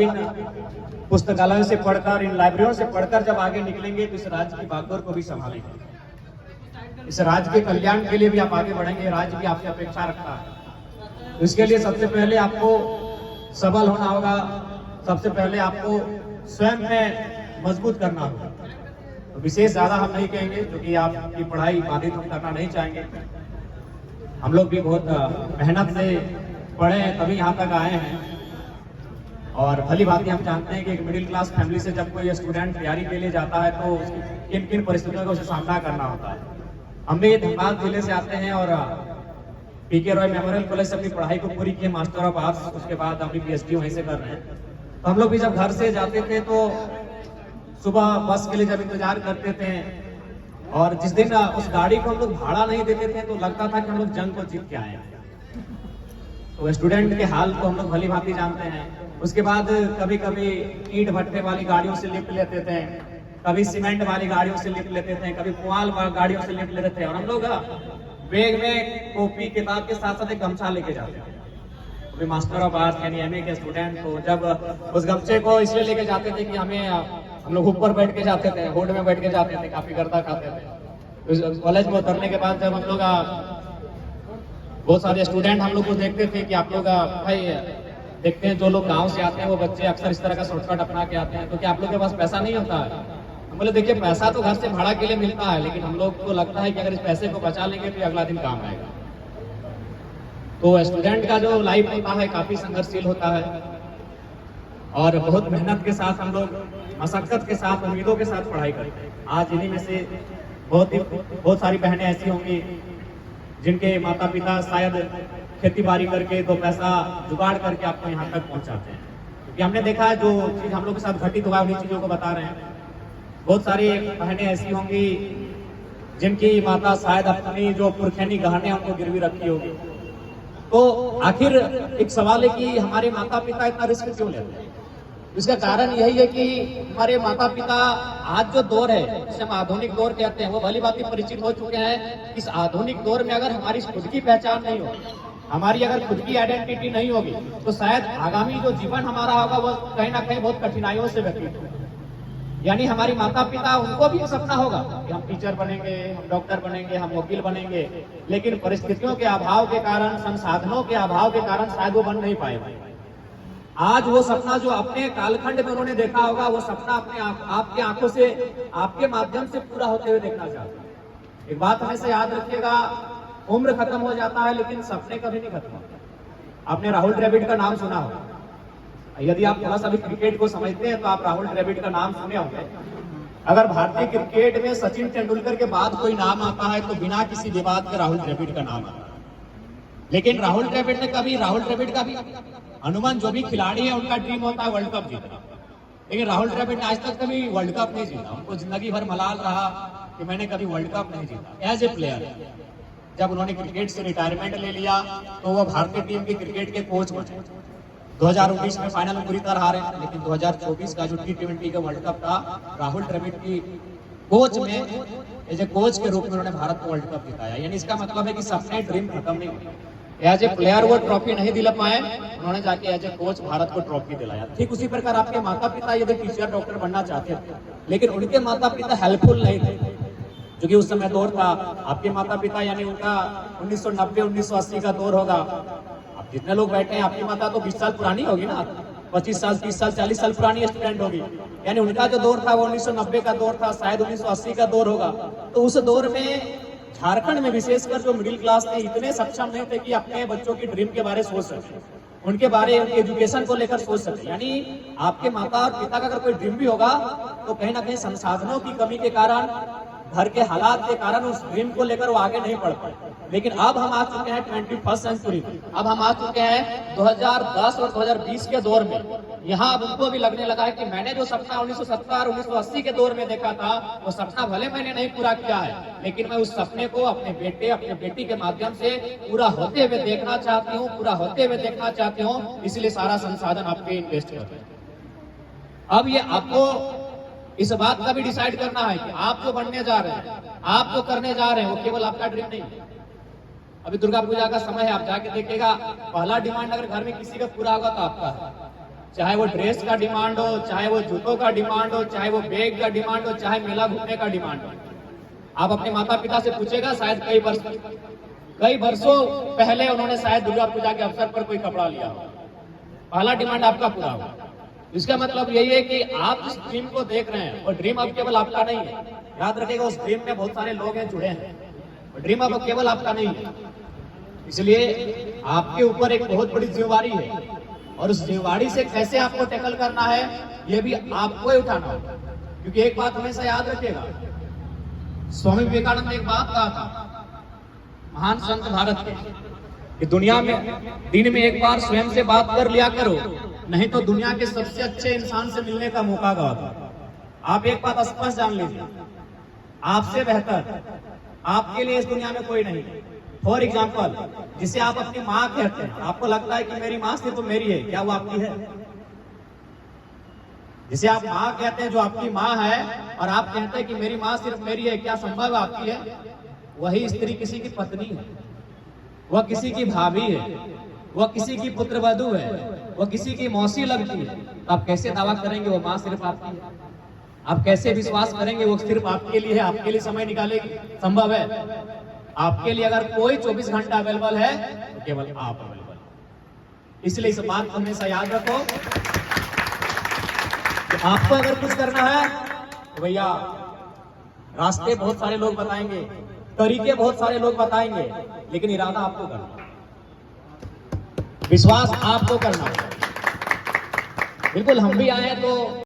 इन पुस्तकालयों से पढ़कर, इन लाइब्रेरियों से पढ़कर जब आगे निकलेंगे तो इस राज्य की भागदौड़ को भी संभालेंगे, इस राज्य के कल्याण के लिए भी आप आगे बढ़ेंगे। राज्य भी आपसे अपेक्षा रखता है। तो इसके लिए सबसे पहले आपको सबल होना होगा, सबसे पहले आपको स्वयं में मजबूत करना होगा। तो विशेष ज्यादा हम नहीं कहेंगे क्योंकि आपकी पढ़ाई बाधित हम करना नहीं चाहेंगे। हम लोग भी बहुत मेहनत से पढ़े हैं तभी यहाँ तक आए हैं, और भली भांति हम जानते हैं कि एक मिडिल क्लास फैमिली से जब कोई स्टूडेंट तैयारी के लिए जाता है तो किन किन परिस्थितियों का उसे सामना करना होता है। हम भी धनबाद जिले से आते हैं और पीके रॉय मेमोरियल कॉलेज से अपनी पढ़ाई को पूरी की, मास्टर ऑफ आर्ट्स, उसके बाद अभी पीएचडी वहीं से कर रहे हैं। तो हम लोग भी जब घर से जाते थे तो सुबह बस के लिए जब इंतजार करते थे, और जिस दिन उस गाड़ी को हम लोग भाड़ा नहीं देते थे तो लगता था कि हम लोग जंग को जीत के आए। तो स्टूडेंट के हाल को हम लोग भली भांति जानते हैं। उसके बाद कभी कभी ईंट भट्टे वाली गाड़ियों से लिफ्ट लेते थे, कभी सीमेंट वाली गाड़ियों से लिफ्ट लेते थे, कभी पुआल गाड़ियों से लिफ्ट लेते थे, और हम लोग बैग में कॉपी किताब के साथ साथ एक गमछा लेके जाते थे। अभी मास्टर ऑफ आर्ट्स यानी एमए के स्टूडेंट तो जब उस गमछे को इसलिए लेके जाते थे कि हम लोग ऊपर बैठ के जाते थे, होड में बैठ के जाते थे, काफी गर्दा खाते थे। कॉलेज में उतरने के बाद जब हम लोग बहुत सारे स्टूडेंट हम लोग को देखते थे कि आप लोग भाई देखते हैं जो लोग गांव से आते हैं वो बच्चे अक्सर इस तरह का शॉर्टकट अपना के आते हैं, तो क्या आप लोग के पास पैसा नहीं होता है? हम बोले देखिए पैसा तो घर से भाड़ा के लिए मिलता है, लेकिन हम लोग को लगता है कि अगर इस पैसे को बचा लेंगे तो अगला दिन काम आएगा। तो स्टूडेंट का जो लाइफ होता है काफी संघर्षशील होता है, और बहुत मेहनत के साथ हम लोग मशक्कत के साथ, उम्मीदों के साथ पढ़ाई करते हैं। आज इन्हीं में से बहुत सारी बहनें ऐसी होंगी जिनके माता पिता शायद खेती बाड़ी करके दो पैसा जुगाड़ करके आपको यहाँ तक पहुँचाते हैं। क्योंकि हमने देखा है जो चीज हम लोग के साथ घटित हुआ उन्हीं चीजों को बता रहे हैं। बहुत सारी बहनें ऐसी होंगी जिनकी माता शायद अपनी जो पुरखैनी गहने उनको गिरवी रखी होगी। तो आखिर एक सवाल है कि हमारे माता पिता इतना रिस्क क्यों लेते हैं? इसका कारण यही है कि हमारे माता पिता आज जो दौर है जिसे हम आधुनिक दौर कहते हैं वो भली भांति परिचित हो चुके हैं। इस आधुनिक दौर में अगर हमारी खुद की पहचान नहीं होगी, हमारी अगर खुद की आइडेंटिटी नहीं होगी, तो शायद आगामी जो जीवन हमारा होगा वो कहीं ना कहीं बहुत कठिनाइयों से व्यतीत होगा। यानी हमारी माता पिता, उनको भी सपना होगा कि हम टीचर बनेंगे, हम डॉक्टर बनेंगे, हम वकील बनेंगे, लेकिन परिस्थितियों के अभाव के कारण, संसाधनों के अभाव के कारण शायद वो बन नहीं पाएगा। आज वो सपना जो अपने कालखंड में उन्होंने देखा होगा, वो सपना अपने आपके आंखों से, आपके माध्यम से पूरा होते हुए देखना चाहते हैं। एक बात हमेशा याद रखिएगा, उम्र खत्म हो जाता है लेकिन सपने कभी नहीं खत्म होते। आपने राहुल द्रविड़ का नाम सुना होगा, यदि आप थोड़ा सा भी क्रिकेट को समझते हैं तो आप राहुल द्रविड़ का नाम सुने होंगे। अगर भारतीय क्रिकेट में सचिन तेंदुलकर के बाद कोई नाम आता है तो बिना किसी विवाद के राहुल द्रविड़ का नाम आता है। लेकिन राहुल द्रविड़ का भी अनुमान, जो भी खिलाड़ी है उनका ड्रीम होता है वर्ल्ड कप जीतना, लेकिन राहुल द्रविड़ ने आज तक कभी वर्ल्ड कप नहीं जीता। उनको जिंदगी भर मलाल रहा कि मैंने कभी वर्ल्ड कप नहीं जीता एज ए प्लेयर। जब उन्होंने क्रिकेट से रिटायरमेंट ले लिया तो वो भारतीय टीम के क्रिकेट के कोच बने। 2019 में फाइनल में बुरी तरह हारे, लेकिन 2024 का जो T20 का वर्ल्ड कप था, राहुल द्रविड़ की कोच में एज ए कोच के रूप में उन्होंने भारत को वर्ल्ड कप जिताया। यानी इसका मतलब है कि सपने, ड्रीम खत्म नहीं हुए। एज ए प्लेयर वो ट्रॉफी नहीं दिला पाए, उन्होंने जाके एज ए कोच भारत को ट्रॉफी दिलाया। ठीक उसी प्रकार आपके माता पिता यदि टीचर, डॉक्टर बनना चाहते थे, लेकिन उनके माता पिता हेल्पफुल नहीं थे, क्योंकि उस समय दौर था आपके माता पिता यानी उनका 1990-1980 का दौर होगा। अब जितने लोग बैठे हैं आपकी माता तो 20 साल पुरानी होगी ना, 25 साल, 30 साल, 40 साल पुरानी स्टूडेंट होगी। यानी उनका जो दौर था वो 1990 का दौर था, शायद 1980 का दौर होगा। तो उस दौर में झारखंड में विशेषकर जो मिडिल क्लास थे इतने सक्षम नहीं थे कि अपने बच्चों की ड्रीम के बारे सोच सके, उनके बारे, उनके एजुकेशन को लेकर सोच सके। यानी आपके माता और पिता का अगर कोई ड्रीम भी होगा तो कहीं ना कहीं संसाधनों की कमी के कारण, घर के हालात के कारण उस ड्रीम को लेकर वो आगे नहीं बढ़ पाए। लेकिन अब हम आ चुके हैं 21st सेंचुरी, अब हम आ चुके हैं 2010 और 2020 के दौर में। यहाँ अब उनको भी लगने लगा है कि मैंने जो सपना 1970 1980 के दौर में देखा था, वो सपना भले मैंने नहीं पूरा किया है, लेकिन मैं उस सपने को अपने बेटे, अपने बेटी के माध्यम से पूरा होते हुए देखना चाहती हूँ, पूरा होते हुए देखना चाहती हूँ। इसलिए सारा संसाधन आपके इन्वेस्ट करते हैं। अब ये आपको इस बात का भी डिसाइड करना है कि आप जो बनने जा रहे हैं, आप जो करने जा रहे हैं, वो केवल आपका ड्रीम नहीं है। अभी दुर्गा पूजा का समय है, आप जाके देखिएगा, पहला डिमांड अगर घर में किसी का पूरा होगा तो आपका है। चाहे वो ड्रेस का डिमांड हो, चाहे वो जूतों का डिमांड हो, चाहे वो बैग का डिमांड हो, चाहे मेला घूमने का डिमांड हो। आप अपने माता पिता से पूछेगा, शायद कई वर्षों पहले उन्होंने शायद दुर्गा पूजा के अवसर पर कोई कपड़ा लिया हो, पहला डिमांड आपका पूरा हो। इसका मतलब यही है कि आप जिस ड्रीम को देख रहे हैं, और ड्रीम अब केवल आपका नहीं है, याद रखिएगा, उस ड्रीम में बहुत सारे लोग हैं जुड़े हैं, और ड्रीम अब केवल आपका नहीं है। इसलिए आपके ऊपर एक बहुत बड़ी जिम्मेवारी है, और उस जिम्मेवारी से कैसे आपको टैकल करना है, ये भी आपको ही उठाना होगा। क्योंकि एक बात हमेशा याद रखिएगा, स्वामी विवेकानंद ने एक बात कहा था, महान संत भारत के, कि दुनिया में दिन में एक बार स्वयं से बात कर लिया करो, नहीं तो दुनिया के सबसे अच्छे इंसान से मिलने का मौका गवा दो। आप एक बात स्पष्ट जान लीजिए, आपसे बेहतर आपके लिए इस दुनिया में कोई नहीं। फॉर एग्जाम्पल, जिसे आप अपनी माँ कहते हैं, आपको लगता है कि मेरी माँ सिर्फ तो मेरी है, क्या वो आपकी है? जिसे आप माँ कहते हैं, जो आपकी माँ है, और आप कहते हैं कि मेरी माँ सिर्फ मेरी है, क्या संभव आपकी है? वही स्त्री किसी की पत्नी है, वह किसी की भाभी है, वह किसी की पुत्रवधू है, वह किसी की मौसी लगती है। तो आप कैसे दावा करेंगे वो माँ सिर्फ आपकी है? आप कैसे विश्वास करेंगे वो सिर्फ आपके लिए है, आपके लिए समय निकालेगी? संभव है? आपके लिए अगर कोई 24 घंटा अवेलेबल है तो केवल आप अवेलेबल। इसलिए इस बात को हमेशा याद रखो कि आपको अगर कुछ करना है तो भैया, रास्ते बहुत सारे लोग बताएंगे, तरीके बहुत सारे लोग बताएंगे, लेकिन इरादा आपको करना, विश्वास आपको करना। बिल्कुल हम भी आए हैं तो